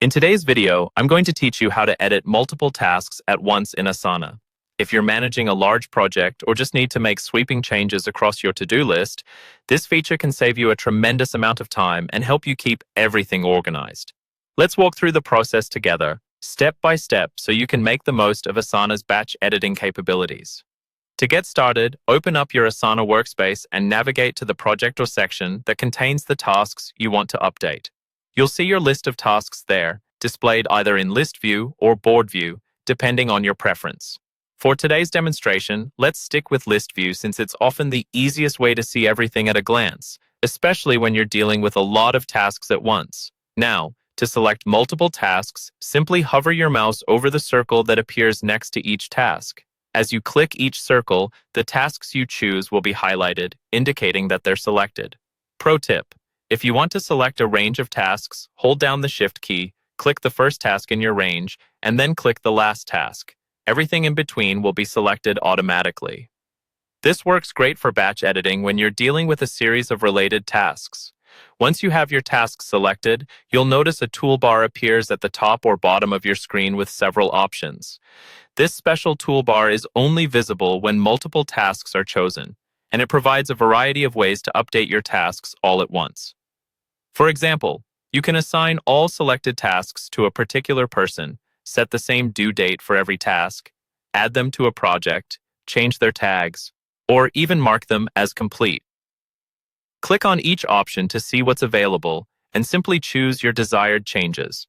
In today's video, I'm going to teach you how to edit multiple tasks at once in Asana. If you're managing a large project or just need to make sweeping changes across your to-do list, this feature can save you a tremendous amount of time and help you keep everything organized. Let's walk through the process together, step by step, so you can make the most of Asana's batch editing capabilities. To get started, open up your Asana workspace and navigate to the project or section that contains the tasks you want to update. You'll see your list of tasks there, displayed either in List View or Board View, depending on your preference. For today's demonstration, let's stick with List View since it's often the easiest way to see everything at a glance, especially when you're dealing with a lot of tasks at once. Now, to select multiple tasks, simply hover your mouse over the circle that appears next to each task. As you click each circle, the tasks you choose will be highlighted, indicating that they're selected. Pro tip: if you want to select a range of tasks, hold down the Shift key, click the first task in your range, and then click the last task. Everything in between will be selected automatically. This works great for batch editing when you're dealing with a series of related tasks. Once you have your tasks selected, you'll notice a toolbar appears at the top or bottom of your screen with several options. This special toolbar is only visible when multiple tasks are chosen, and it provides a variety of ways to update your tasks all at once. For example, you can assign all selected tasks to a particular person, set the same due date for every task, add them to a project, change their tags, or even mark them as complete. Click on each option to see what's available and simply choose your desired changes.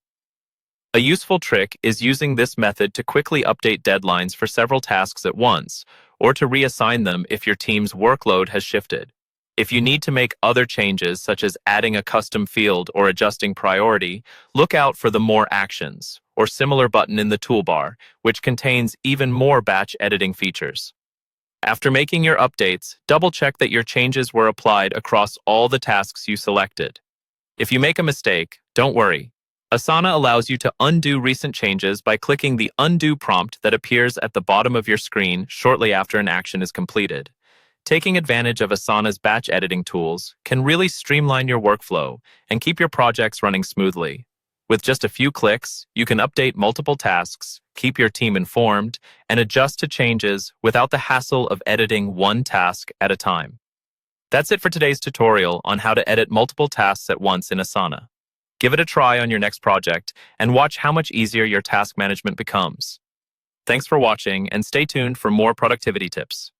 A useful trick is using this method to quickly update deadlines for several tasks at once, or to reassign them if your team's workload has shifted. If you need to make other changes, such as adding a custom field or adjusting priority, look out for the More Actions or similar button in the toolbar, which contains even more batch editing features. After making your updates, double-check that your changes were applied across all the tasks you selected. If you make a mistake, don't worry. Asana allows you to undo recent changes by clicking the Undo prompt that appears at the bottom of your screen shortly after an action is completed. Taking advantage of Asana's batch editing tools can really streamline your workflow and keep your projects running smoothly. With just a few clicks, you can update multiple tasks, keep your team informed, and adjust to changes without the hassle of editing one task at a time. That's it for today's tutorial on how to edit multiple tasks at once in Asana. Give it a try on your next project and watch how much easier your task management becomes. Thanks for watching, and stay tuned for more productivity tips.